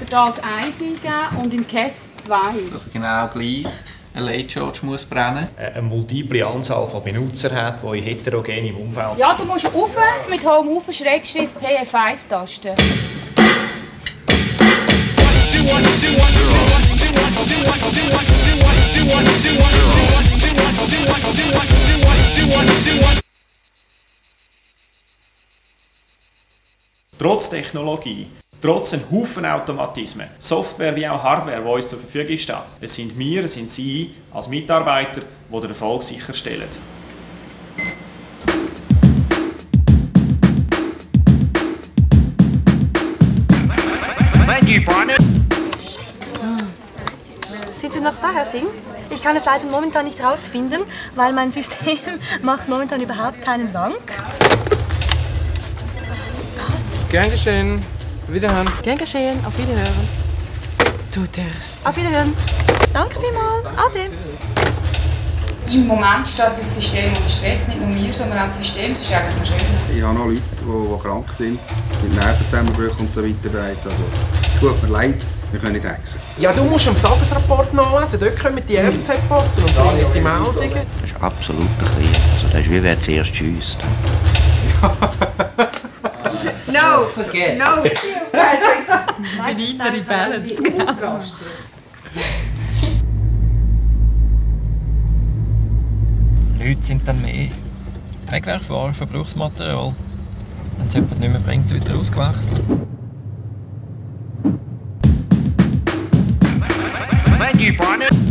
das 1 eingeben und im Kess 2. Dass genau gleich ein Late Charge muss brennen. Eine multiple Anzahl von Benutzern hat, die in heterogenem Umfeld. Ja, du musst rauf mit Home auf Schrägschrift PF1-Taste. Trotz Technologie, trotz einem Haufen Automatismen, Software wie auch Hardware, die uns zur Verfügung steht, es sind wir, es sind Sie als Mitarbeiter, die den Erfolg sicherstellen. Sind Sie noch da, Herr Singh? Ich kann es leider momentan nicht rausfinden, weil mein System macht momentan überhaupt keinen Dank. Gern geschehen. Wiederhören. Gern geschehen. Auf Wiederhören. Du darfst. Auf Wiederhören. Danke vielmals. Ade. Im Moment steht das System unter Stress, nicht nur wir, sondern auch das System. Das ist eigentlich noch schön. Ich habe noch Leute, die krank sind, mit Nervenzusammenbrüchen und so weiter bereits. Also, es tut mir leid, wir können nicht hexen. Ja, du musst am Tagesrapport nachlesen. Dort kommen die RZ passen und bringen die Meldungen. Das ist absolut ein Krieg. Also das ist wie wer zuerst schiesst. No, forget. No. We need the balance. Leute sind dann mehr Wegwerfware, Verbrauchsmaterial. Wenn es jemand nicht mehr bringt, wird er ausgewechselt. Thank you, partner.